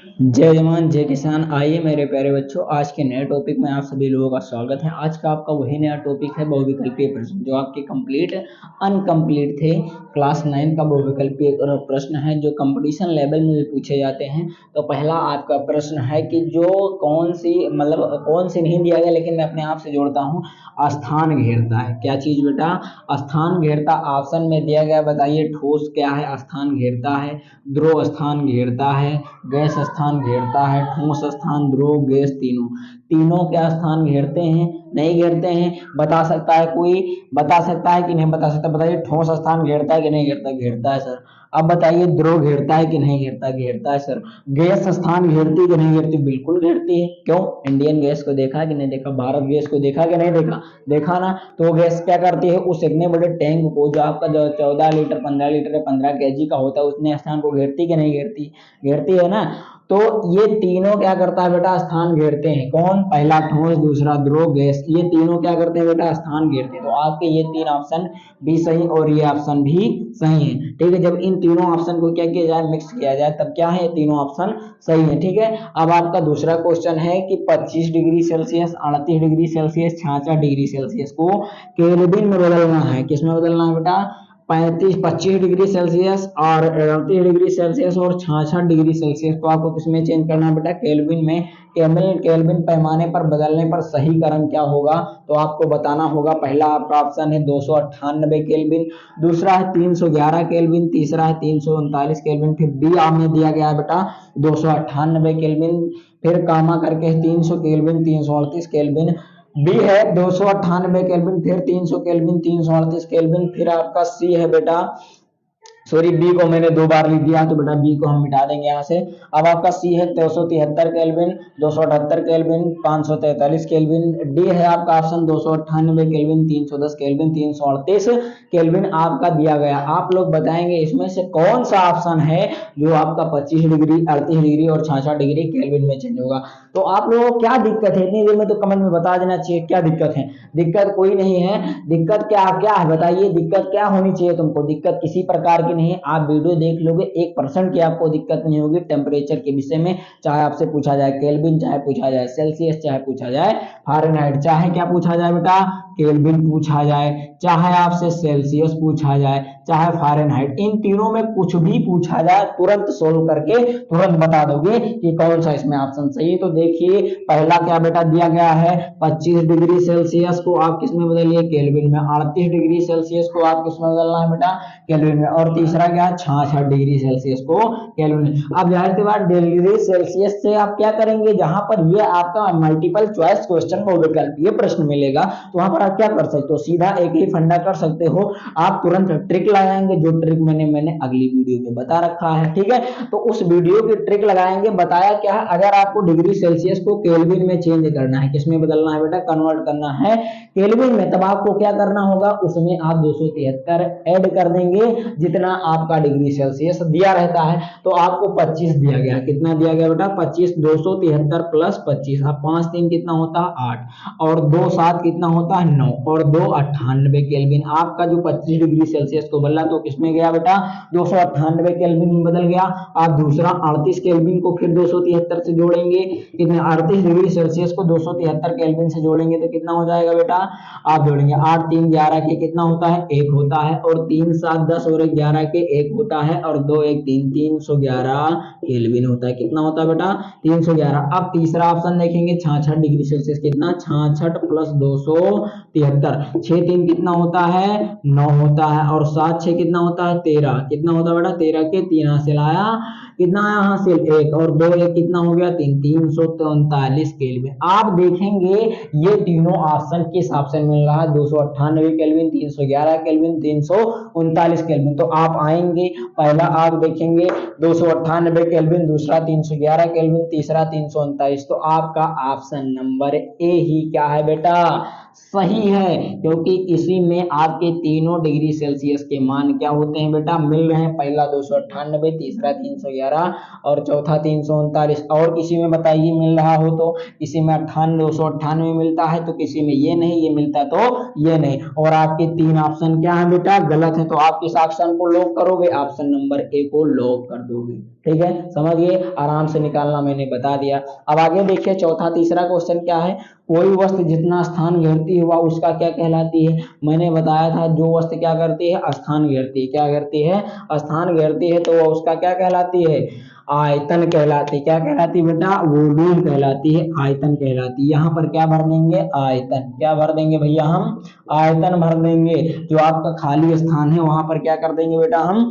जय जवान जय किसान। आइए मेरे प्यारे बच्चों, आज के नए टॉपिक में आप सभी लोगों का स्वागत है। आज का आपका वही नया टॉपिक है बहुविकल्पीय प्रश्न, जो आपके कंप्लीट अनकंप्लीट थे। क्लास 9 का बहुविकल्पीय प्रश्न है जो कंपटीशन लेवल में भी पूछे जाते हैं। तो पहला आपका प्रश्न है कि जो कौन सी नहीं दिया गया, लेकिन मैं अपने आप से जोड़ता हूँ। स्थान घेरता है, क्या चीज बेटा? स्थान घेरता। ऑप्शन में दिया गया, बताइए ठोस क्या है? स्थान घेरता है। ध्रुव स्थान घेरता है। गैस स्थान घेरता है। ठोस स्थान, ध्रुव, गैस, तीनों तीनों क्या स्थान घेरते हैं? नहीं घेरते हैं। बता सकता है कोई? बता सकता है कि नहीं बता सकता? बताइए ठोस स्थान घेरता है कि नहीं घेरता? घेरता है सर। अब बताइए ध्रुव घेरता है कि नहीं घेरता? घेरता है सर। गैस स्थान घेरती कि नहीं घेरती? बिल्कुल घेरती है। क्यों? इंडियन गैस को देखा कि नहीं देखा? भारत गैस को देखा कि नहीं देखा? देखा ना। तो गैस क्या करती है? उस इतने बड़े टैंक को, जो आपका जो 14 लीटर 15 लीटर 15 kg का होता है, उतने स्थान को घेरती कि नहीं घेरती? घेरती है ना। तो ये तीनों क्या करता है बेटा? स्थान घेरते हैं। कौन? पहला ठोस, दूसरा ध्रुव, गैस, ये तीनों क्या करते हैं बेटा? स्थान घेरते हैं। तो आपके ये तीन ऑप्शन भी सही और ये ऑप्शन भी सही है। ठीक है, जब इन तीनों ऑप्शन को क्या किया जाए? मिक्स किया जाए, तब क्या है? ये तीनों ऑप्शन सही है। ठीक है, अब आपका दूसरा क्वेश्चन है कि 25 degree Celsius, 38 degree Celsius, 66 degree Celsius को केल्विन में बदलना है। किसमें बदलना है बेटा? 25 डिग्री सेल्सियस और 38 डिग्री सेल्सियस और 66 डिग्री सेल्सियस को आपको किसमें चेंज करना है बेटा? केल्विन में। केल्विन पैमाने पर बदलने पर सही क्रम क्या होगा? तो आपको बताना होगा। पहला आपका ऑप्शन है 298 केल्विन, दूसरा है 311 केल्विन, तीसरा है 339 केल्विन, फिर बी में दिया गया है बेटा 298 केल्विन, फिर कामा करके 300 केल्विन, 338 केल्विन। बी है 298 केल्विन, फिर 300 केल्विन, 338 केल्विन, फिर आपका सी है बेटा, सॉरी बी को मैंने दो बार लिख दिया, तो बेटा बी को हम मिटा देंगे यहाँ से। अब आपका सी है 373 केल्विन, 278 केल्विन, 543 केल्विन। डी है आपका ऑप्शन 298 केल्विन, 310 केल्विन, 338 केल्विन आपका दिया गया। आप लोग बताएंगे इसमें से कौन सा ऑप्शन है जो आपका 25 डिग्री, 38 डिग्री और 66 डिग्री केल्विन में चेंज होगा। तो आप लोगों को क्या दिक्कत है? इतनी देर में तो कमेंट में बता देना चाहिए क्या दिक्कत है। दिक्कत कोई नहीं है। दिक्कत क्या क्या है बताइए? दिक्कत क्या होनी चाहिए तुमको? दिक्कत किसी प्रकार की नहीं है। आप वीडियो देख लोगे, 1% की आपको दिक्कत नहीं होगी टेम्परेचर के विषय में। चाहे आपसे पूछा जाए केल्विन, चाहे पूछा जाए सेल्सियस, चाहे पूछा जाए फारेनहाइट, चाहे क्या पूछा जाए बेटा? केल्विन पूछा जाए, चाहे आपसे सेल्सियस पूछा जाए, चाहे फारेनहाइट, इन तीनों में कुछ भी पूछा जाए, तुरंत सोल्व करके तुरंत बता दोगे कि कौन सा इसमें ऑप्शन सही है। तो देखिए पहला क्या बेटा दिया गया है? 25 डिग्री सेल्सियस को आप किसमें बदलिए? केल्विन में। 38 डिग्री सेल्सियस को आप किसमें बदलना है बेटा? केल्विन में। और तीसरा क्या? 66 डिग्री सेल्सियस को केल्विन में। अब जाहिर सी बात, डिग्री सेल्सियस से आप क्या करेंगे? जहां पर ये आपका मल्टीपल चॉइस क्वेश्चन को विकल्प ये प्रश्न मिलेगा, तो वहां पर आप क्या कर सकते हो? सीधा एक ही फंडा कर सकते हो, आप तुरंत ट्रिक लगाएंगे, जो ट्रिक मैंने अगली वीडियो में बता रखा है। ठीक है, तो उस वीडियो की ट्रिक लगाएंगे। बताया क्या है? अगर आपको डिग्री सेल्सियस को केल्विन में चेंज करना है, किसमें बदलना है बेटा? कन्वर्ट करना है केल्विन में, तब आपको क्या करना होगा? उसमें आप 273 ऐड कर देंगे, जितना आपका डिग्री सेल्सियस दिया रहता है। तो आपको 25 दिया गया। कितना दिया गया बेटा? 25। 273 प्लस 25, अब 5 3 कितना होता है? 8, और 2 7 कितना होता है? 9, और 2 98 केल्विन। आपका जो 25 डिग्री सेल्सियस को बदला, तो किसमें गया बेटा? 298 केल्विन में बदल गया। आप दूसरा 38 केल्विन को फिर 273 से जोड़ेंगे, कितने? 38 डिग्री सेल्सियस को 273 केल्विन से जोड़ेंगे तो कितना हो जाएगा बेटा? आप जोड़ेंगे 8 3 11 के कितना होता है? 1 होता है, और 3 7 10 और 11 के 1 होता है, और 2 1 3 311 केल्विन होता है। कितना होता है बेटा? 311। अब तीसरा ऑप्शन देखेंगे, 66 डिग्री सेल्सियस, कितना? 66 प्लस 273, 6 3 कितना होता है? 9 होता है, और 7 6 कितना होता है? 13, कितना होता है बेटा? 13 के 3 हासिल आया, कितना आया हासिल? 1, और 2 1 कितना हो गया? 3, 343 केल्विन। आप देखेंगे ये तीनों ऑप्शन किस ऑप्शन मिल रहा है? 298 केल्विन, 311 केल्विन, 339 केल्विन। तो आप आएंगे, पहला आप देखेंगे 298 केल्विन, दूसरा 311 केल्विन, तीसरा 339। तो आपका ऑप्शन नंबर ए ही क्या है बेटा? सही है, क्योंकि इसी में आपके तीनों डिग्री सेल्सियस के मान क्या होते हैं बेटा, मिल रहे हैं। पहला 298, तीसरा 311 और चौथा 339। और किसी में बताइए मिल रहा हो तो, किसी में 298 मिलता है तो किसी में ये नहीं, ये मिलता तो ये नहीं। और आपके तीन ऑप्शन क्या है बेटा, गलत है। तो आप किस ऑप्शन को लॉक करोगे, ऑप्शन नंबर ए को लॉक कर दोगे। ठीक है, समझिए, आराम से निकालना मैंने बता दिया। अब आगे देखिए चौथा तीसरा क्वेश्चन क्या है, कोई वस्तु जितना स्थान घेरती है वह उसका क्या कहलाती है। मैंने बताया था जो वस्तु क्या करती है, स्थान घेरती है। क्या करती है, स्थान घेरती है, तो वह उसका क्या कहलाती है, आयतन कहलाती है। क्या कहलाती है बेटा, वॉल्यूम कहलाती है, आयतन कहलाती है। यहाँ पर क्या भर देंगे, आयतन। क्या भर देंगे भैया, हम आयतन भर देंगे। जो आपका खाली स्थान है वहां पर क्या कर देंगे बेटा, हम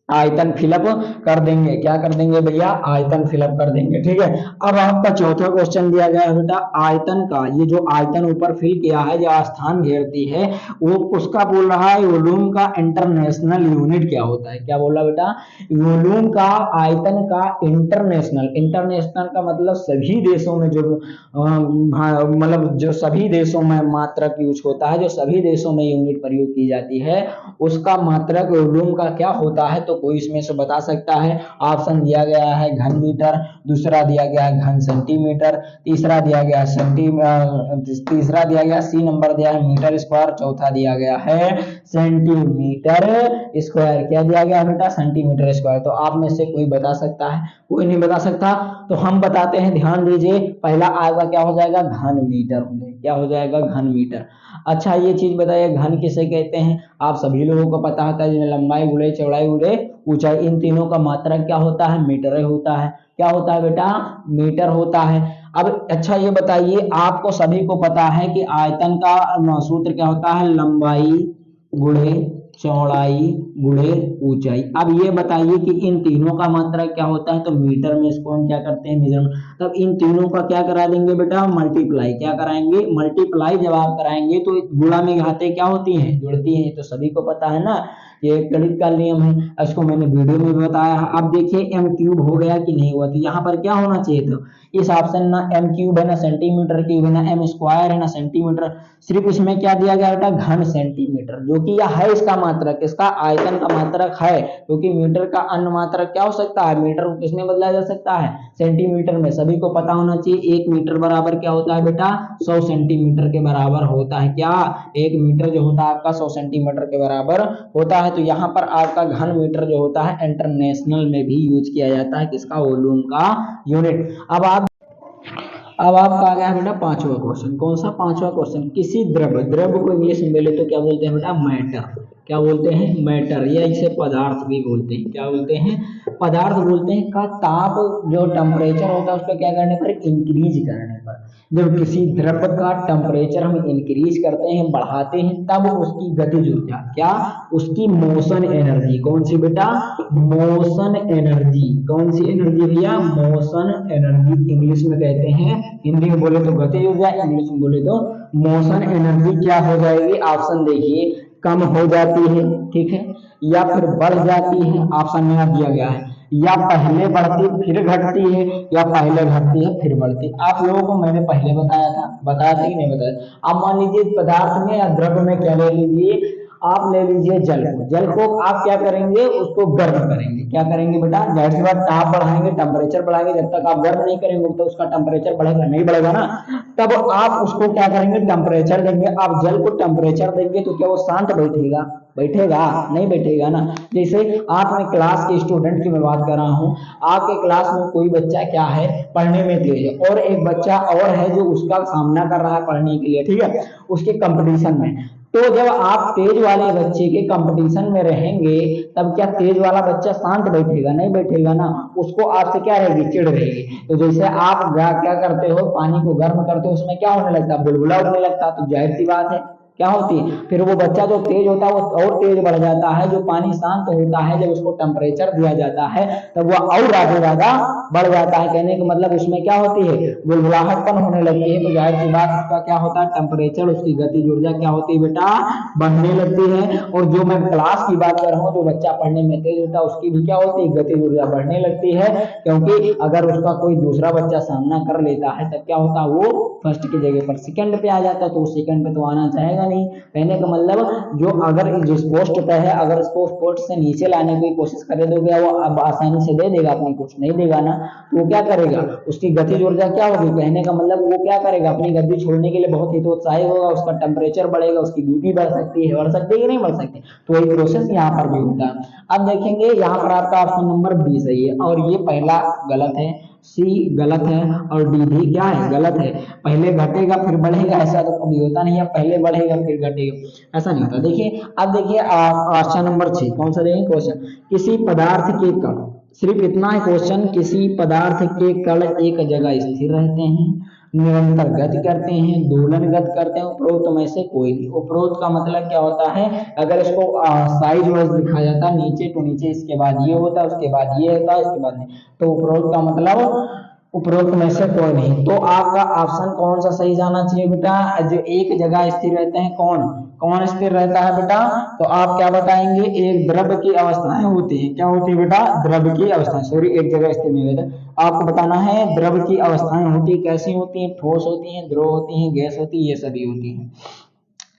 आयतन फिलअप कर देंगे। क्या कर देंगे भैया, आयतन फिलअप कर देंगे। ठीक है, अब आपका चौथा क्वेश्चन दिया गया है बेटा, आयतन का, ये जो आयतन ऊपर फिल किया है, जो स्थान घेरती है, वो उसका बोल रहा है वॉल्यूम का इंटरनेशनल यूनिट क्या होता है। क्या बोला बेटा, वॉल्यूम का, आयतन का इंटरनेशनल, इंटरनेशनल का मतलब सभी देशों में जो मतलब जो सभी देशों में मात्रक यूज होता है, जो सभी देशों में यूनिट प्रयोग की जाती है, उसका मात्रक वॉल्यूम का क्या होता है। तो कोई इसमें से बता सकता है। ऑप्शन दिया गया है घन मीटर, दूसरा दिया गया है घन सेंटीमीटर, तीसरा दिया गया तीसरा दिया गया सी नंबर दिया है मीटर स्क्वायर, चौथा दिया गया है सेंटीमीटर स्क्वायर। क्या दिया गया बेटा, सेंटीमीटर स्क्वायर। तो आप में से कोई बता सकता है, कोई नहीं बता सकता, तो हम बताते हैं, ध्यान दीजिए। पहला आएगा क्या हो जाएगा, घन मीटर। क्या हो जाएगा, घन मीटर। अच्छा ये चीज बताइए, घन किसे कहते हैं, आप सभी लोगों को पता होता है, लंबाई गुणे चौड़ाई गुणे ऊंचाई, इन तीनों का मात्रक क्या होता है, मीटर होता है। क्या होता है बेटा, मीटर होता है। अब अच्छा ये बताइए, आपको सभी को पता है कि आयतन का सूत्र क्या होता है, लंबाई गुणे चौड़ाई गुणे ऊंचाई। अब ये बताइए कि इन तीनों का मात्रक क्या होता है, तो मीटर में इसको हम क्या करते हैं, मेजरमेंट। तब इन तीनों का क्या करा देंगे बेटा, मल्टीप्लाई। क्या कराएंगे, मल्टीप्लाई। जब आप कराएंगे तो गुणा में घातें क्या होती हैं, जुड़ती हैं। तो सभी को पता है ना, ये गणित का नियम है, इसको मैंने वीडियो में भी बताया है। अब देखिए m क्यूब हो गया कि नहीं हुआ, तो यहाँ पर क्या होना चाहिए, तो इस ऑप्शन ना m क्यूब है ना सेंटीमीटर क्यूब है ना m स्क्वायर है ना सेंटीमीटर, सिर्फ इसमें क्या दिया गया बेटा, घन सेंटीमीटर, जो कि यह है इसका मात्रक, इसका आयतन का मात्रक है। क्योंकि मीटर का अन्य मात्रक क्या हो सकता है, मीटर को किसमें बदला जा सकता है, सेंटीमीटर में। सभी को पता होना चाहिए 1 मीटर बराबर क्या होता है बेटा, 100 सेंटीमीटर के बराबर होता है। क्या, 1 मीटर जो होता है आपका 100 सेंटीमीटर के बराबर होता है। तो यहाँ पर आपका घन मीटर जो होता है इंटरनेशनल में भी यूज किया जाता है, किसका, वॉल्यूम का यूनिट। अब आपका आ गया बेटा पांचवा क्वेश्चन। कौन सा पांचवा क्वेश्चन, किसी द्रव को इंग्लिश में बोले तो क्या बोलते हैं बेटा, मैटर। क्या बोलते हैं, मैटर, या इसे पदार्थ भी बोलते हैं। क्या बोलते हैं, पदार्थ बोलते हैं। का ताप जो टेम्परेचर होता है उसको क्या करने पर, इंक्रीज करने पर। जब किसी द्रव का टेम्परेचर हम इंक्रीज करते हैं, बढ़ाते हैं, तब उसकी गतिज ऊर्जा, क्या, उसकी मोशन एनर्जी, कौन सी बेटा, मोशन एनर्जी। कौन सी एनर्जी भैया, मोशन एनर्जी इंग्लिश में कहते हैं। हिंदी में बोले तो गतिज ऊर्जा, इंग्लिश में बोले तो मोशन एनर्जी क्या हो जाएगी, ऑप्शन देखिए, कम हो जाती है, ठीक है, या फिर बढ़ जाती है, ऑप्शन में दिया गया है, या पहले बढ़ती फिर घटती है, या पहले घटती है फिर बढ़ती है। आप लोगों को मैंने पहले बताया था कि नहीं बताया। अब मान लीजिए पदार्थ में या द्रव्य में क्या ले लीजिए, आप ले लीजिए जल को आप क्या करेंगे, उसको गर्म करेंगे। क्या करेंगे बेटा, जाहिर सी बात ताप बढ़ाएंगे, टेम्परेचर बढ़ाएंगे। जब तक आप गर्म नहीं करेंगे तो उसका टेम्परेचर बढ़ेगा नहीं, बढ़ेगा ना। तब आप उसको क्या करेंगे, टेम्परेचर देंगे। आप जल को टेम्परेचर देंगे तो क्या वो शांत बैठेगा, बैठेगा नहीं, बैठेगा ना। जैसे आपने क्लास के स्टूडेंट की मैं बात कर रहा हूँ, आपके क्लास में कोई बच्चा क्या है, पढ़ने में तेज है, और एक बच्चा और है जो उसका सामना कर रहा है पढ़ने के लिए, ठीक है, उसके कंपटीशन में। तो जब आप तेज वाले बच्चे के कंपटीशन में रहेंगे, तब क्या तेज वाला बच्चा शांत बैठेगा, नहीं बैठेगा ना, उसको आपसे क्या रहेगी, चिढ़ रहेगी। तो जैसे आप क्या करते हो, पानी को गर्म करते हो, उसमें क्या होने लगता है, बुलबुला उठने लगता है। तो जाहिर सी बात है क्या होती है, फिर वो बच्चा जो तेज होता है वो और तेज बढ़ जाता है। जो पानी शांत होता है, जब उसको टेम्परेचर दिया जाता है, तब वो और आगे ज्यादा बढ़ जाता है, कहने का मतलब उसमें क्या होती है, बुलबुलाहटपन होने लगती है, तो जाहिर सी बात उसका क्या होता है, टेम्परेचर, उसकी गतिज ऊर्जा क्या होती है बेटा, बढ़ने लगती है। और जो मैं क्लास की बात कर रहा हूँ, जो बच्चा पढ़ने में तेज होता है उसकी भी क्या होती है, गतिज ऊर्जा बढ़ने लगती है, क्योंकि अगर उसका कोई दूसरा बच्चा सामना कर लेता है तब क्या होता है, वो फर्स्ट की जगह पर सेकंड पे आ जाता है, तो सेकंड पे तो आना चाहेगा नहीं। कहने का मतलब जो अगर जिस पोस्ट पे है, अगर उसको उस पोस्ट से नीचे लाने की कोशिश करे तो क्या वो अब आसानी से दे देगा अपनी पोस्ट, नहीं देगा ना, तो वो क्या करेगा, उसकी गतिज ऊर्जा क्या होगी, कहने का मतलब वो क्या करेगा, अपनी गद्दी छोड़ने के लिए बहुत ही तो उत्साही होगा, उसका टेम्परेचर बढ़ेगा, उसकी बीपी बढ़ सकती है, बढ़ सकती है कि नहीं बढ़ सकती, तो वही प्रोसेस यहाँ पर भी होता है। अब देखेंगे यहाँ पर आपका ऑप्शन नंबर बी सही है, और ये पहला गलत है, सी गलत है, और डी भी क्या है, गलत है। पहले घटेगा फिर बढ़ेगा ऐसा तो कभी होता नहीं है, पहले बढ़ेगा फिर घटेगा ऐसा नहीं होता। देखिए अब देखिए ऑप्शन नंबर 6 कौन सा देंगे क्वेश्चन, किसी पदार्थ के कण, सिर्फ इतना है क्वेश्चन, किसी पदार्थ के कण एक जगह स्थिर रहते हैं, निरंतर गति करते हैं, दोलन गति करते हैं, उपरोक्त में से कोई नहीं। उपरोक्त का मतलब क्या होता है, अगर इसको साइज वाइज लिखा जाता है, नीचे टू नीचे, इसके बाद ये होता है, उसके बाद ये होता है, इसके बाद नहीं, तो उपरोक्त का मतलब उपरोक्त में से कोई नहीं। तो आपका ऑप्शन कौन सा सही जाना चाहिए बेटा, जो एक जगह स्थिर रहते हैं, कौन कौन स्थिर रहता है बेटा, तो आप क्या बताएंगे, एक द्रव की अवस्थाएं होती है, क्या होती है बेटा, द्रव की अवस्थाएं, सॉरी एक जगह स्थिर नहीं रहता, आपको बताना है द्रव की अवस्थाएं होती है, कैसी होती है, ठोस होती है, द्रव होती है, गैस होती है, ये सभी होती है।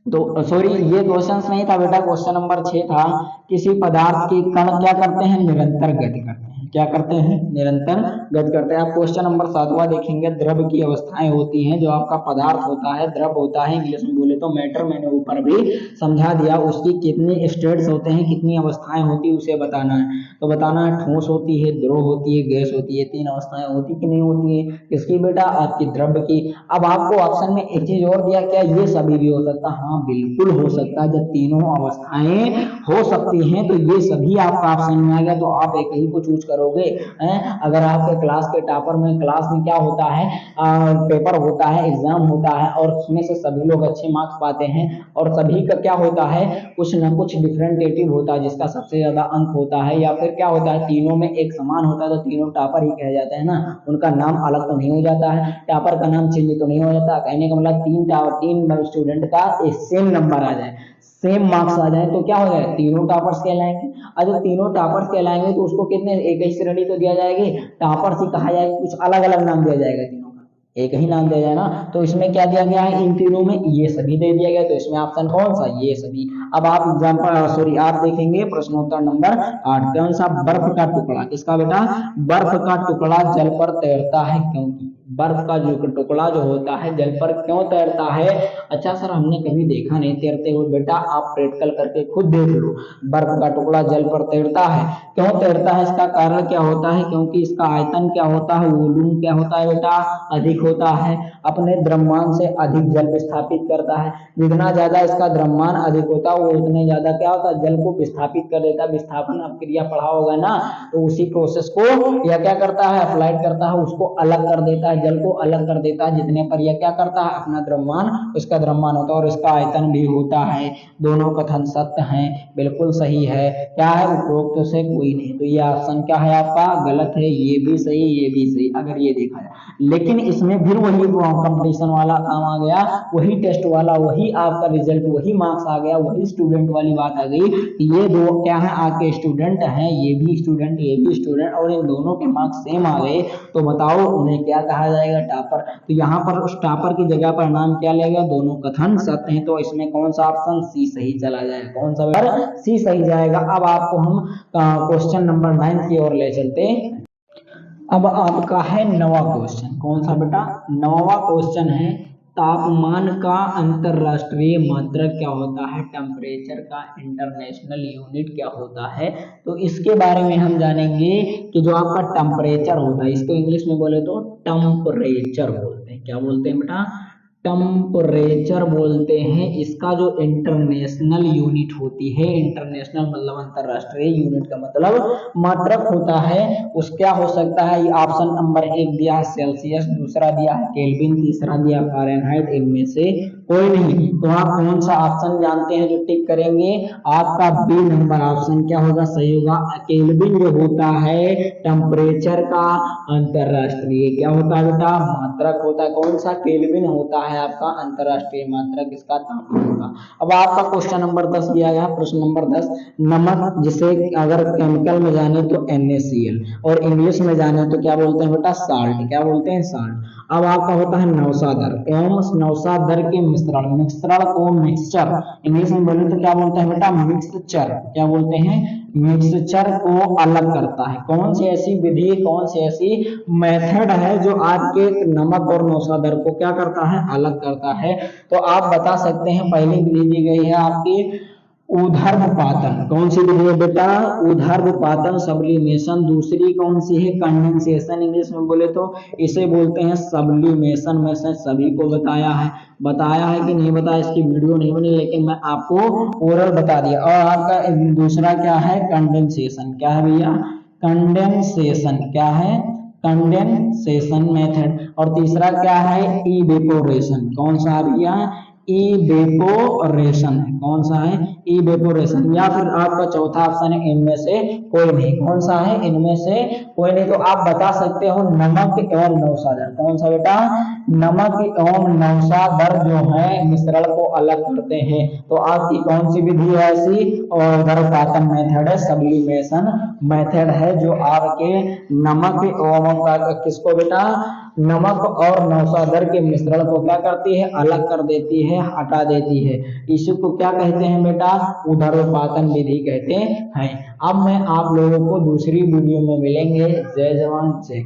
तो सॉरी ये क्वेश्चन नहीं था बेटा, क्वेश्चन नंबर 6 था, किसी पदार्थ के कण क्या करते हैं, निरंतर गति करते हैं, क्या करते हैं, निरंतर गति करते हैं। आप क्वेश्चन नंबर 7वां देखेंगे, द्रव की अवस्थाएं होती हैं, जो आपका पदार्थ होता है, द्रव होता है, इंग्लिश में बोले तो मैटर, मैंने ऊपर भी समझा दिया, उसकी कितनी स्टेट्स होते हैं, कितनी अवस्थाएं होती है उसे बताना है। तो बताना है ठोस होती है, द्रव होती है, गैस होती है, 3 अवस्थाएं होती कि नहीं होती है, किसकी बेटा, आपकी द्रव की। अब आपको ऑप्शन में एक चीज और दिया, क्या ये सभी भी हो सकता, हाँ बिल्कुल हो सकता है, जब तीनों अवस्थाएं हो सकती हैं तो ये सभी आपका ऑप्शन में आ गया, तो आप एक ही को चूज करोगे। अगर आपके क्लास के टॉपर में, क्लास में क्या होता है, पेपर होता है, एग्जाम होता है, और उसमें से सभी लोग अच्छे मार्क्स पाते हैं, और सभी का क्या होता है, कुछ ना कुछ डिफरेंटेटिव होता है, जिसका सबसे ज्यादा अंक होता है, या फिर क्या होता है, तीनों में एक समान होता है, तो तीनों टॉपर ही कहे जाते हैं ना, उनका नाम अलग तो नहीं हो जाता है, टॉपर का नाम चेंज तो नहीं हो जाता। कहने का मतलब तीन स्टूडेंट का एक सेम नंबर आ जाए, सेम मार्क्स आ जाए, तो क्या हो जाए, तीनों टॉपर्स कहलाएंगे। और जब तीनों टॉपर्स कहलाएंगे तो उसको कितने, एक ही श्रेणी तो दिया जाएगी, टॉपर्स ही कहा जाएगा, कुछ अलग अलग नाम दिया जाएगा, तीनों का एक ही नाम दिया जाए ना, तो इसमें क्या दिया गया है, इन तीनों में ये सभी दे दिया गया, तो इसमें ऑप्शन कौन सा, ये सभी। अब आप एग्जाम्पल सॉरी आप देखेंगे प्रश्नोत्तर नंबर 8, कौन सा, बर्फ का टुकड़ा, किसका बेटा, बर्फ का टुकड़ा जल पर तैरता है, क्योंकि बर्फ का जो टुकड़ा जो होता है जल पर क्यों तैरता है। अच्छा सर हमने कभी देखा नहीं तैरते हुए, बेटा आप प्रैक्टिकल करके खुद देख लो, बर्फ का टुकड़ा जल पर तैरता है, क्यों तैरता है, इसका कारण क्या होता है, क्योंकि इसका आयतन क्या होता है, वॉल्यूम क्या होता है बेटा, अधिक होता है, अपने द्रव्यमान से अधिक जल विस्थापित करता है, जितना ज्यादा इसका द्रव्यमान अधिक होता है वो उतने ज्यादा क्या होता है, जल को विस्थापित कर देता है। विस्थापन अब क्रिया पढ़ा होगा ना, तो उसी प्रोसेस को यह क्या करता है, अप्लाइड करता है, उसको अलग कर देता है, जल को अलग कर देता है, जितने पर यह क्या करता है, अपना द्रव्यमान, उसका द्रव्यमान होता है, और इसका आयतन भी होता है। दोनों कथन सत्य हैं, बिल्कुल सही है, क्या है, उपरोक्त से कोई नहीं, तो ये ऑप्शन क्या है आपका, गलत है, ये भी सही, ये भी सही, अगर ये देखा जाए। लेकिन इसमें फिर वही कंपटीशन वाला काम आ गया, वही टेस्ट वाला, वही आपका रिजल्ट, वही मार्क्स आ गया, वही स्टूडेंट वाली बात आ गई, ये दो क्या है, आपके स्टूडेंट हैं, ये भी स्टूडेंट, ये भी स्टूडेंट, और इन दोनों के मार्क्स सेम आ गए, तो बताओ उन्हें क्या कहा जाएगा, टॉपर। तो यहाँ पर उस टॉपर की जगह पर नाम क्या लेगा, दोनों कथन सत्य हैं, तो इसमें कौन सा ऑप्शन, सी सही चला जाएगा, कौन सा बेटा, सी सही जाएगा। अब आपको हम क्वेश्चन नंबर 9 की ओर ले चलते। अब आपका है 9वां क्वेश्चन, कौन सा बेटा, 9वां क्वेश्चन है, तापमान का अंतरराष्ट्रीय मात्रक क्या होता है, टेम्परेचर का इंटरनेशनल यूनिट क्या होता है। तो इसके बारे में हम जानेंगे कि जो आपका टेम्परेचर होता है, इसको इंग्लिश में बोले तो टेम्परेचर बोलते हैं, क्या बोलते हैं बेटा, टेम्परेचर बोलते हैं। इसका जो इंटरनेशनल यूनिट होती है, इंटरनेशनल मतलब अंतरराष्ट्रीय, यूनिट का मतलब मात्रक होता है, उस क्या हो सकता है। ये ऑप्शन नंबर 1 दिया है सेल्सियस, दूसरा दिया है केल्विन, तीसरा दिया फारेनहाइट, इनमें से कोई नहीं। तो आप कौन सा ऑप्शन जानते हैं जो टिक करेंगे? आपका बी नंबर ऑप्शन क्या होगा, सही होगा। केल्विन जो होता है टेम्परेचर का अंतरराष्ट्रीय क्या होता है बेटा, मात्रक होता है। कौन सा? केल्विन होता है आपका अंतरराष्ट्रीय मात्रक इसका तापमान का। अब आपका क्वेश्चन नंबर 10 दिया गया, प्रश्न नंबर 10, नमक जिसे अगर केमिकल में जाने तो NaCl और इंग्लिश में जाने तो क्या बोलते हैं बेटा, साल्ट। क्या बोलते हैं? साल्ट। अब आपका होता है नौसादर एवं नौसादर के मिश्रण, मिश्रण को मिक्सचर, इंग्लिश में बोले तो क्या बोलते हैं बेटा, मिक्सचर। क्या बोलते हैं? मिक्सचर को अलग करता है। कौन सी ऐसी विधि, कौन सी ऐसी मेथड है जो आपके नमक और नौसादर को क्या करता है, अलग करता है? तो आप बता सकते हैं, पहली विधि दी गई है आपकी ऊर्ध्वपातन। कौन सी विधि है बेटा? ऊर्ध्वपातन, सब्लिमेशन। दूसरी कौन सी है? कंडेंसेशन, इंग्लिश में बोले तो इसे बोलते हैं सब्लिमेशन। मैं सभी को बताया है कि नहीं बताया, इसकी वीडियो नहीं बनी, लेकिन मैं आपको ओरल बता दिया। और आपका दूसरा क्या है? कंडेंसेशन। क्या है भैया? कंडेंसेशन। क्या है? Condensation method. और तीसरा क्या है? इवेपोरेशन। कौन सा भैया? इवेपोरेशन। कौन सा है? इवेपोरेशन। या फिर आपका चौथा ऑप्शन है इनमें से कोई नहीं। कौन सा है? इनमें से कोई नहीं। तो आप बता सकते हो नमक एवं नौसादर। कौन सा बेटा? नमक एवं नौसादर जो है मिश्रण को अलग करते हैं। तो आपकी कौन सी विधि है ऐसी? और ऊर्ध्वपातन मेथड है, सब्लिमेशन मेथड है, जो आपके नमक एवं किसको बेटा, नमक और नौसादर के मिश्रण को क्या करती है? अलग कर देती है, हटा देती है। इसी को क्या कहते हैं बेटा? ऊर्ध्वपातन विधि कहते हैं। अब मैं आप लोगों को दूसरी वीडियो में मिलेंगे। जय जवान जय